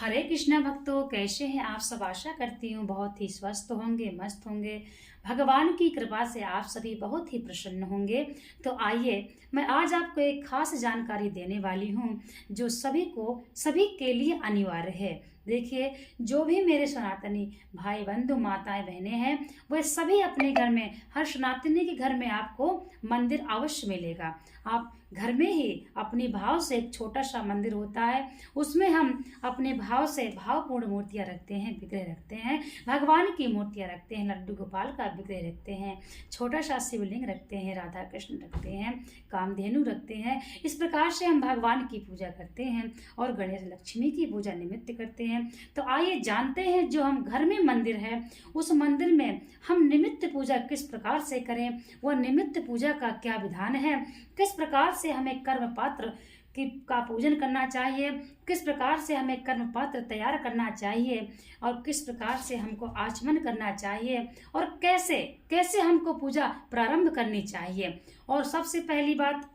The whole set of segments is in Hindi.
हरे कृष्णा भक्तों, कैसे हैं आप सब। आशा करती हूँ बहुत ही स्वस्थ होंगे, मस्त होंगे। भगवान की कृपा से आप सभी बहुत ही प्रसन्न होंगे। तो आइए, मैं आज आपको एक खास जानकारी देने वाली हूँ जो सभी के लिए अनिवार्य है। देखिए, जो भी मेरे सनातनी भाई बंधु माताएं बहनें हैं, वह सभी अपने घर में, हर सनातनी के घर में आपको मंदिर अवश्य मिलेगा। आप घर में ही अपनी भाव से, एक छोटा सा मंदिर होता है, उसमें हम अपने भाव से भावपूर्ण मूर्तियां रखते हैं, विग्रह रखते हैं, भगवान की मूर्तियां रखते हैं, लड्डू गोपाल का विग्रह रखते हैं, छोटा सा शिवलिंग रखते हैं, राधा कृष्ण रखते हैं, कामधेनु रखते हैं। इस प्रकार से हम भगवान की पूजा करते हैं और गणेश लक्ष्मी की पूजा निमित्त करते हैं। तो आइए जानते हैं, जो हम घर में मंदिर है, उस मंदिर में हम निमित्त पूजा किस प्रकार से करें, वह निमित्त पूजा का क्या विधान है, किस प्रकार से हमें कर्म पात्र का पूजन करना चाहिए, किस प्रकार से हमें कर्म पात्र तैयार करना चाहिए, और किस प्रकार से हमको आचमन करना चाहिए, और कैसे कैसे हमको पूजा प्रारंभ करनी चाहिए। और सबसे पहली बात,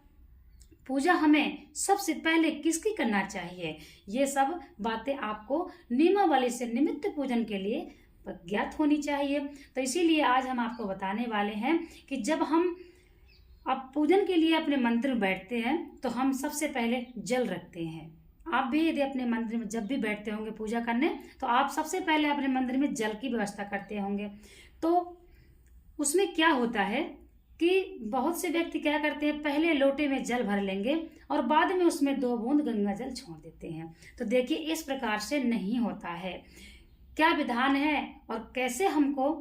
पूजा हमें सबसे पहले किसकी करना चाहिए, ये सब बातें आपको नियमावली से निमित्त पूजन के लिए ज्ञात होनी चाहिए। तो इसीलिए आज हम आपको बताने वाले हैं कि जब हम अब पूजन के लिए अपने मंदिर में बैठते हैं तो हम सबसे पहले जल रखते हैं। आप भी यदि अपने मंदिर में जब भी बैठते होंगे पूजा करने, तो आप सबसे पहले अपने मंदिर में जल की व्यवस्था करते होंगे। तो उसमें क्या होता है कि बहुत से व्यक्ति क्या करते हैं, पहले लोटे में जल भर लेंगे और बाद में उसमें 2 बूंद गंगा जल छोड़ देते हैं। तो देखिए, इस प्रकार से नहीं होता है। क्या विधान है और कैसे हमको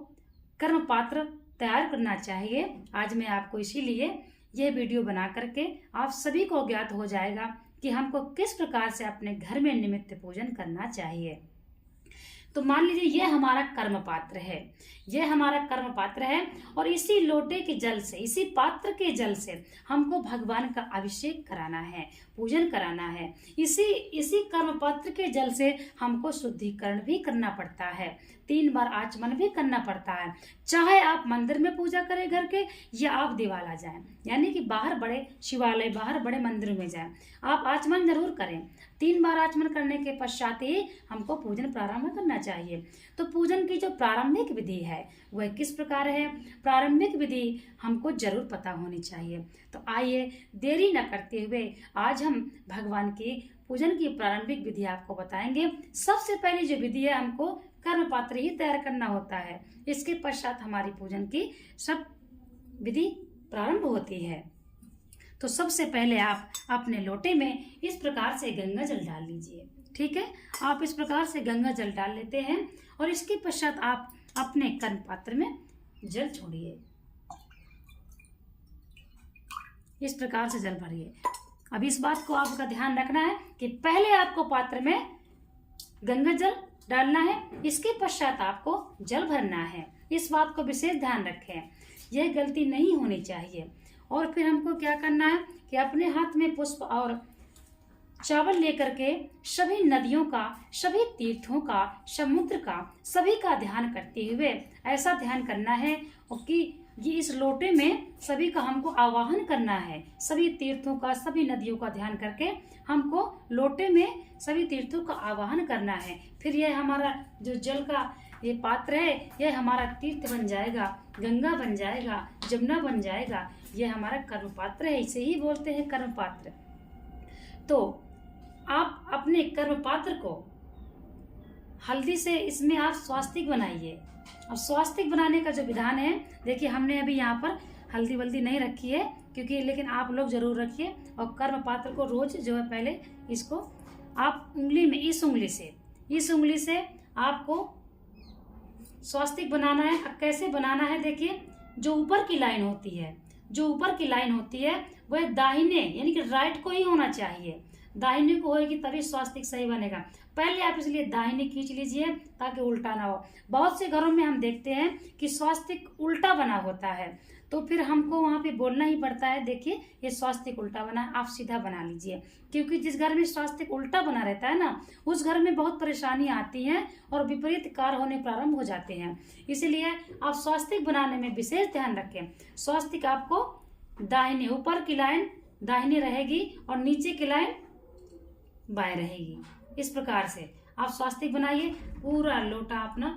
कर्म पात्र तैयार करना चाहिए, आज मैं आपको इसीलिए यह वीडियो बना करके आप सभी को ज्ञात हो जाएगा कि हमको किस प्रकार से अपने घर में निमित्त पूजन करना चाहिए। तो मान लीजिए, यह हमारा कर्म पात्र है, यह हमारा कर्म पात्र है, और इसी लोटे के जल से, इसी पात्र के जल से हमको भगवान का अभिषेक कराना है, पूजन कराना है। इसी कर्म पात्र के जल से हमको शुद्धिकरण भी करना पड़ता है, 3 बार आचमन भी करना पड़ता है। चाहे आप मंदिर में पूजा करें घर के, या आप दिवाला जाएं, यानी कि बाहर बड़े शिवालय, बाहर बड़े मंदिर में जाएं, आप आचमन जरूर करें। 3 बार आचमन करने के पश्चात ही हमको पूजन प्रारंभ करना चाहिए। तो पूजन की जो प्रारंभिक विधि है वह किस प्रकार है, प्रारंभिक विधि हमको जरूर पता होनी चाहिए। तो आइए, देरी न करते हुए आज हम भगवान की पूजन की प्रारंभिक विधि आपको बताएंगे। सबसे पहली जो विधि है, हमको कर्म पात्र ही तैयार करना होता है, इसके पश्चात हमारी पूजन की सब विधि प्रारंभ होती है। तो सबसे पहले आप अपने लोटे में इस प्रकार से गंगा जल डाल लीजिए। ठीक है, आप इस प्रकार से गंगा जल डाल लेते हैं और इसके पश्चात आप अपने कर्म पात्र में जल छोड़िए। इस प्रकार से जल भरिए। अब इस बात को आपका ध्यान रखना है कि पहले आपको पात्र में गंगा जल डालना है, इसके पश्चात आपको जल भरना है। इस बात को विशेष ध्यान रखें, यह गलती नहीं होनी चाहिए। और फिर हमको क्या करना है कि अपने हाथ में पुष्प और चावल लेकर के सभी नदियों का, सभी तीर्थों का, समुद्र का, सभी का ध्यान करते हुए ऐसा ध्यान करना है कि ये इस लोटे में सभी का हमको आवाहन करना है। सभी तीर्थों का, सभी नदियों का ध्यान करके हमको लोटे में सभी तीर्थों का आवाहन करना है। फिर यह हमारा जो जल का ये पात्र है, यह हमारा तीर्थ बन जाएगा, गंगा बन जाएगा, जमुना बन जाएगा। यह हमारा कर्म पात्र है, इसे ही बोलते हैं कर्म पात्र। तो आप अपने कर्म पात्र को हल्दी से, इसमें आप स्वास्तिक बनाइए। और स्वास्तिक बनाने का जो विधान है, देखिए हमने अभी यहाँ पर हल्दी वल्दी नहीं रखी है, क्योंकि लेकिन आप लोग जरूर रखिए। और कर्म पात्र को रोज जो है, पहले इसको आप उंगली में, इस उंगली से आपको स्वास्तिक बनाना है। अब कैसे बनाना है, देखिए, जो ऊपर की लाइन होती है वह दाहिने यानी कि राइट को ही होना चाहिए। दाहिने को होगी तभी स्वास्तिक सही बनेगा। पहले आप इसलिए दाहिने खींच लीजिए ताकि उल्टा ना हो। बहुत से घरों में हम देखते हैं कि स्वास्तिक उल्टा बना होता है, तो फिर हमको वहां पे बोलना ही पड़ता है, देखिए ये स्वास्तिक उल्टा बना है, आप सीधा बना लीजिए। क्योंकि जिस घर में स्वास्तिक उल्टा बना रहता है ना, उस घर में बहुत परेशानी आती है और विपरीत कार्य होने प्रारंभ हो जाते हैं। इसीलिए आप स्वास्तिक बनाने में विशेष ध्यान रखें। स्वास्तिक आपको दाहिने, ऊपर की लाइन दाहिने रहेगी और नीचे की लाइन बाएं रहेगी। इस प्रकार से आप स्वास्तिक बनाइए, पूरा लोटा अपना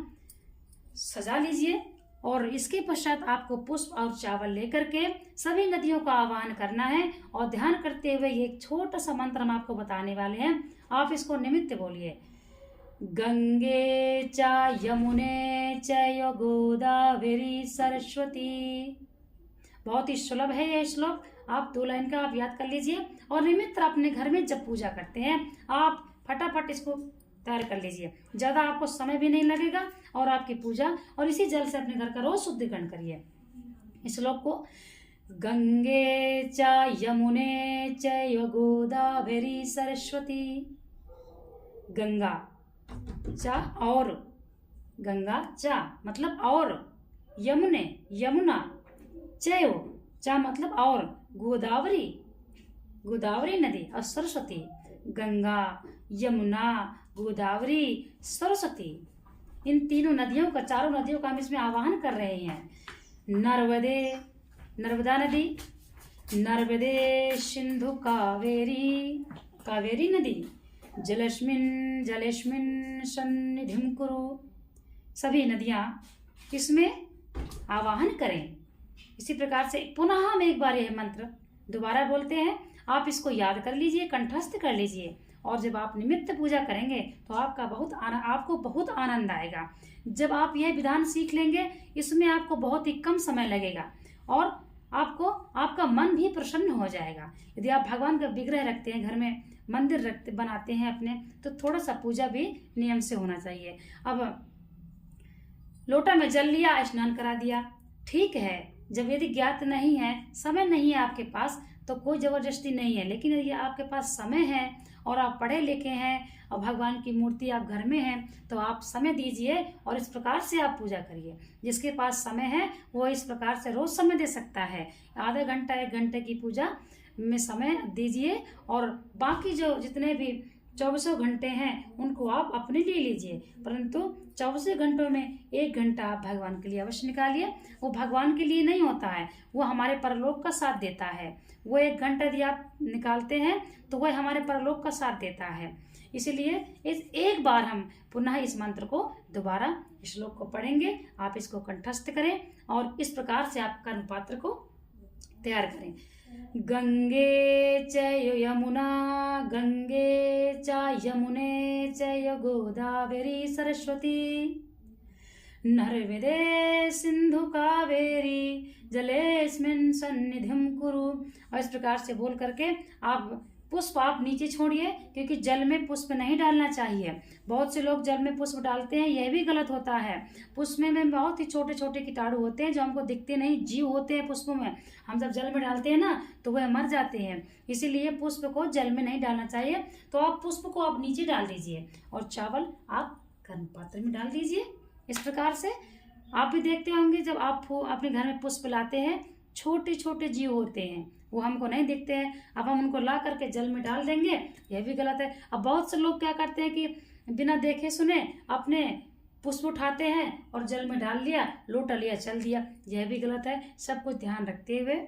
सजा लीजिए और इसके पश्चात आपको पुष्प और चावल लेकर के सभी नदियों का आह्वान करना है और ध्यान करते हुए ये एक छोटा सा मंत्र हम आपको बताने वाले हैं। आप इसको निमित्त बोलिए। गंगे च यमुने चैव गोदावरी सरस्वती। बहुत ही सुलभ है ये श्लोक, आप 2 लाइन का आप याद कर लीजिए और निमित्त अपने घर में जब पूजा करते हैं आप फटाफट इसको तैयार कर लीजिए। ज़्यादा आपको समय भी नहीं लगेगा और आपकी पूजा, और इसी जल से अपने घर का रोज शुद्धिकरण करिए। इस श्लोक को गंगे च यमुने चैव गोदावरी सरस्वती। गंगा चा और, गंगा चा मतलब और, यमुने यमुना, चैव चा मतलब और, गोदावरी गोदावरी नदी और सरस्वती, गंगा यमुना गोदावरी सरस्वती, इन तीनों नदियों का, चारों नदियों का हम इसमें आवाहन कर रहे हैं। नर्मदे नर्मदा नदी, नर्मदे सिंधु कावेरी कावेरी नदी, जलेस्मिन जलेस्मिन सन्निधिं कुरु। सभी नदियाँ इसमें आवाहन करें। इसी प्रकार से पुनः हम एक बार यह मंत्र दोबारा बोलते हैं, आप इसको याद कर लीजिए, कंठस्थ कर लीजिए और जब आप निमित्त पूजा करेंगे तो आपको बहुत आनंद आएगा। जब आप यह विधान सीख लेंगे इसमें आपको बहुत ही कम समय लगेगा और आपका मन भी प्रसन्न हो जाएगा। यदि आप भगवान का विग्रह रखते हैं घर में, मंदिर बनाते हैं अपने, तो थोड़ा सा पूजा भी नियम से होना चाहिए। अब लोटा में जल लिया, स्नान करा दिया, ठीक है। जब यदि ज्ञात नहीं है, समय नहीं है आपके पास, तो कोई जबरदस्ती नहीं है। लेकिन यदि आपके पास समय है और आप पढ़े लिखे हैं और भगवान की मूर्ति आप घर में है, तो आप समय दीजिए और इस प्रकार से आप पूजा करिए। जिसके पास समय है वो इस प्रकार से रोज समय दे सकता है। आधा घंटा 1 घंटे की पूजा में समय दीजिए और बाकी जो जितने भी 24 घंटे हैं उनको आप अपने लिए लीजिए, परंतु 24 घंटों में 1 घंटा आप भगवान के लिए अवश्य निकालिए। वो भगवान के लिए नहीं होता है, वो हमारे परलोक का साथ देता है। वो 1 घंटा यदि आप निकालते हैं तो वह हमारे परलोक का साथ देता है। इसीलिए इस एक बार हम पुनः इस मंत्र को दोबारा इस श्लोक को पढ़ेंगे, आप इसको कंठस्थ करें और इस प्रकार से आप कर्म पात्र को तैयार करें। गंगे चैव यमुना, गंगे च यमुने चैव गोदावरी सरस्वती, नर्मदे सिंधु कावेरी जलेस्मिन् सन्निधिं कुरु। और इस प्रकार से बोल करके आप पुष्प आप नीचे छोड़िए, क्योंकि जल में पुष्प नहीं डालना चाहिए। बहुत से लोग जल में पुष्प डालते हैं, यह भी गलत होता है। पुष्प में बहुत ही छोटे छोटे कीटाणु होते हैं जो हमको दिखते नहीं, जीव होते हैं पुष्पों में। हम जब जल में डालते हैं ना तो वह मर जाते हैं, इसीलिए पुष्प को जल में नहीं डालना चाहिए। तो आप पुष्प को आप नीचे डाल दीजिए और चावल आप गर्म पात्र में डाल दीजिए। इस प्रकार से आप भी देखते होंगे जब आप अपने घर में पुष्प लाते हैं, छोटे छोटे जीव होते हैं, वो हमको नहीं दिखते हैं। अब हम उनको ला करके जल में डाल देंगे, यह भी गलत है। अब बहुत से लोग क्या करते हैं कि बिना देखे सुने अपने पुष्प उठाते हैं और जल में डाल लिया, लोटा लिया, चल दिया, यह भी गलत है। सब कुछ ध्यान रखते हुए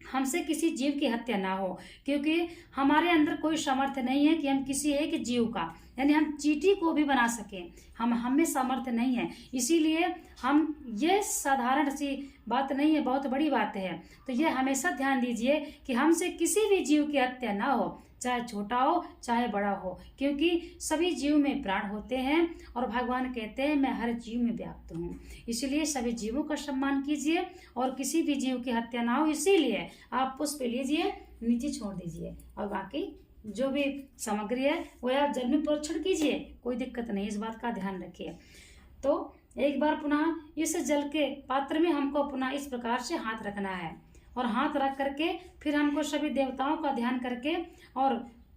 हमसे किसी जीव की हत्या ना हो, क्योंकि हमारे अंदर कोई सामर्थ्य नहीं है कि हम किसी एक जीव का, यानी हम चींटी को भी बना सकें, हमें सामर्थ्य नहीं है। इसीलिए हम, ये साधारण सी बात नहीं है, बहुत बड़ी बात है। तो ये हमेशा ध्यान दीजिए कि हमसे किसी भी जीव की हत्या ना हो, चाहे छोटा हो चाहे बड़ा हो, क्योंकि सभी जीव में प्राण होते हैं और भगवान कहते हैं मैं हर जीव में व्याप्त हूँ। इसीलिए सभी जीवों का सम्मान कीजिए और किसी भी जीव की हत्या ना हो। इसीलिए आप पुष्प लीजिए, नीचे छोड़ दीजिए और बाकी जो भी सामग्री है वो आप जल में प्रोक्षण कीजिए, कोई दिक्कत नहीं, इस बात का ध्यान रखिए। तो एक बार पुनः इस जल के पात्र में हमको पुनः इस प्रकार से हाथ रखना है और हाथ रख करके फिर हमको सभी देवताओं का ध्यान करके और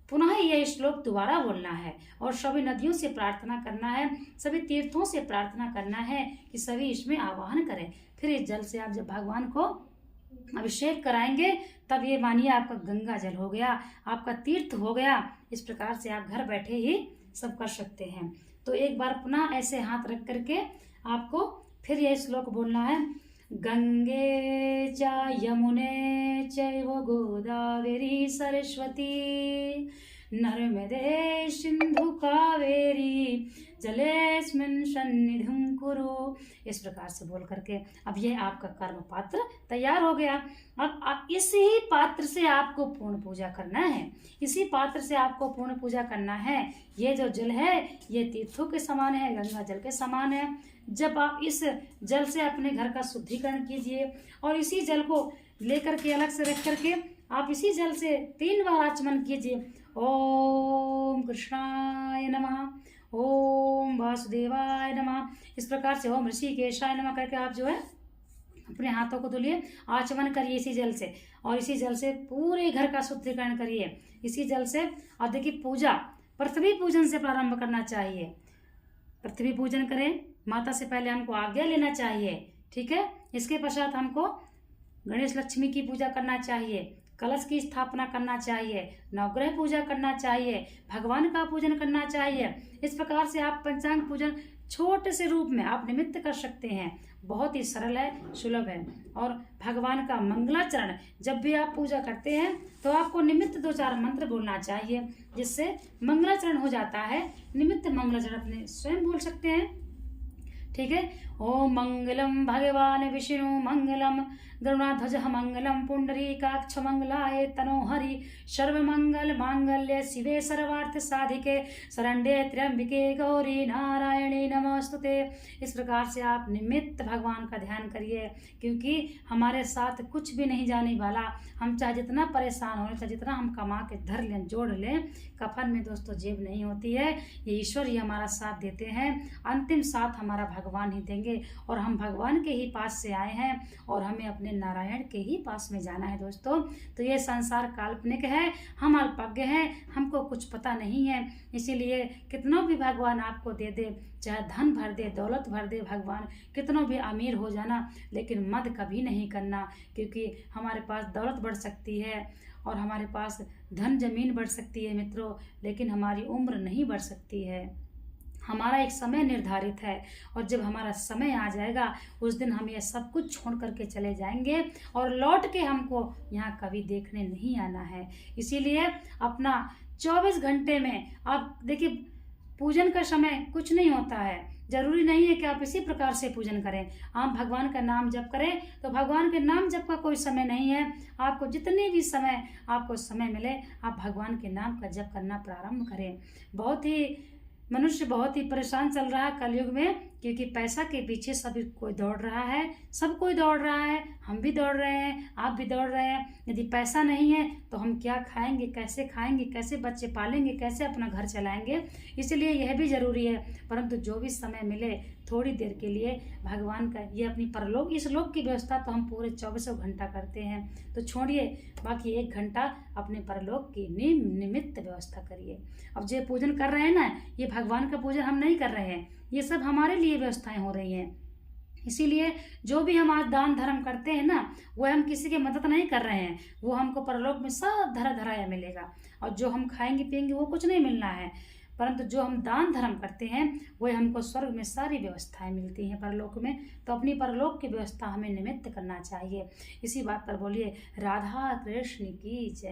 पुनः यह श्लोक दोबारा बोलना है और सभी नदियों से प्रार्थना करना है, सभी तीर्थों से प्रार्थना करना है कि सभी इसमें आवाहन करें। फिर इस जल से आप जब भगवान को अभिषेक कराएंगे तब ये मानिए आपका गंगा जल हो गया, आपका तीर्थ हो गया। इस प्रकार से आप घर बैठे ही सब कर सकते हैं। तो एक बार पुनः ऐसे हाथ रख करके आपको फिर यह श्लोक बोलना है। गंगे च यमुने चैव गोदावरी सरस्वती, नर्मदे सिंधु कावेरी जलेस्मिन् सन्निधिं कुरु। इस प्रकार से बोल करके अब ये आपका कर्म पात्र तैयार हो गया। अब इसी पात्र से आपको पूर्ण पूजा करना है, इसी पात्र से आपको पूर्ण पूजा करना है। ये जो जल है ये तीर्थों के समान है, गंगा जल के समान है। जब आप इस जल से अपने घर का शुद्धिकरण कीजिए और इसी जल को लेकर के अलग से रख करके आप इसी जल से 3 बार आचमन कीजिए। ओम कृष्णाय नमः, ओम वासुदेवाय नमः। इस प्रकार से ओम ऋषिकेशाय नमः करके आप जो है अपने हाथों को धुलिए, आचमन करिए इसी जल से और इसी जल से पूरे घर का शुद्धिकरण करिए इसी जल से। और देखिए पूजा पृथ्वी पूजन से प्रारंभ करना चाहिए। पृथ्वी पूजन करें, माता से पहले हमको आज्ञा लेना चाहिए, ठीक है। इसके पश्चात हमको गणेश लक्ष्मी की पूजा करना चाहिए, कलश की स्थापना करना चाहिए, नवग्रह पूजा करना चाहिए, भगवान का पूजन करना चाहिए। इस प्रकार से आप पंचांग पूजन छोटे से रूप में आप निमित्त कर सकते हैं। बहुत ही सरल है, सुलभ है। और भगवान का मंगलाचरण जब भी आप पूजा करते हैं तो आपको निमित्त 2-4 मंत्र बोलना चाहिए, जिससे मंगलाचरण हो जाता है। निमित्त मंगलाचरण अपने स्वयं बोल सकते हैं, ठीक है। ओम मंगलम भगवान विष्णु मंगलम गरुणाध्वज मंगलम पुंडरीकाक्ष मंगलाय तनोहरि सर्वमंगल मांगल्य शिवे सर्वार्थ साधिके शरण्ये त्र्यंबिके गौरी नारायणी नमोस्तुते। इस प्रकार से आप निमित्त भगवान का ध्यान करिए, क्योंकि हमारे साथ कुछ भी नहीं जाने वाला। हम चाहे जितना परेशान हो, चाहे जितना हम कमा के धर लें, जोड़ लें, कफन में दोस्तों जेब नहीं होती है। ये ईश्वर ही हमारा साथ देते हैं, अंतिम साथ हमारा भगवान ही देंगे। और हम भगवान के ही पास से आए हैं और हमें अपने नारायण के ही पास में जाना है दोस्तों। तो ये संसार काल्पनिक है, हम अल्पज्ञ हैं, हमको कुछ पता नहीं है। इसीलिए कितनों भी भगवान आपको दे दे, चाहे धन भर दे, दौलत भर दे भगवान, कितनों भी अमीर हो जाना, लेकिन मद कभी नहीं करना। क्योंकि हमारे पास दौलत बढ़ सकती है और हमारे पास धन जमीन बढ़ सकती है मित्रों, लेकिन हमारी उम्र नहीं बढ़ सकती है। हमारा एक समय निर्धारित है और जब हमारा समय आ जाएगा उस दिन हम ये सब कुछ छोड़ करके चले जाएंगे और लौट के हमको यहाँ कभी देखने नहीं आना है। इसीलिए अपना 24 घंटे में आप देखिए, पूजन का समय कुछ नहीं होता है। जरूरी नहीं है कि आप इसी प्रकार से पूजन करें। आप भगवान का नाम जप करें तो भगवान के नाम जप का कोई समय नहीं है। आपको जितने भी समय आपको समय मिले आप भगवान के नाम का जप करना प्रारंभ करें। मनुष्य बहुत ही परेशान चल रहा है कलयुग में, क्योंकि पैसा के पीछे सभी कोई दौड़ रहा है, सब कोई दौड़ रहा है, हम भी दौड़ रहे हैं, आप भी दौड़ रहे हैं। यदि पैसा नहीं है तो हम क्या खाएंगे, कैसे बच्चे पालेंगे, कैसे अपना घर चलाएंगे। इसलिए यह भी जरूरी है, परंतु जो भी समय मिले थोड़ी देर के लिए भगवान का ये अपनी परलोक इस लोक की व्यवस्था तो हम पूरे 24 घंटा करते हैं, तो छोड़िए बाकी 1 घंटा अपने परलोक की निमित्त व्यवस्था करिए। अब जो पूजन कर रहे हैं ना, ये भगवान का पूजन हम नहीं कर रहे हैं, ये सब हमारे लिए व्यवस्थाएं हो रही हैं। इसीलिए जो भी हम आज दान धर्म करते हैं ना, वो हम किसी की मदद नहीं कर रहे हैं, वो हमको परलोक में सब धराया मिलेगा। और जो हम खाएंगे पिएंगे वो कुछ नहीं मिलना है, परंतु जो हम दान धर्म करते हैं वो हमको स्वर्ग में सारी व्यवस्थाएं मिलती हैं परलोक में। तो अपनी परलोक की व्यवस्था हमें निमित्त करना चाहिए। इसी बात पर बोलिए राधा कृष्ण की जय।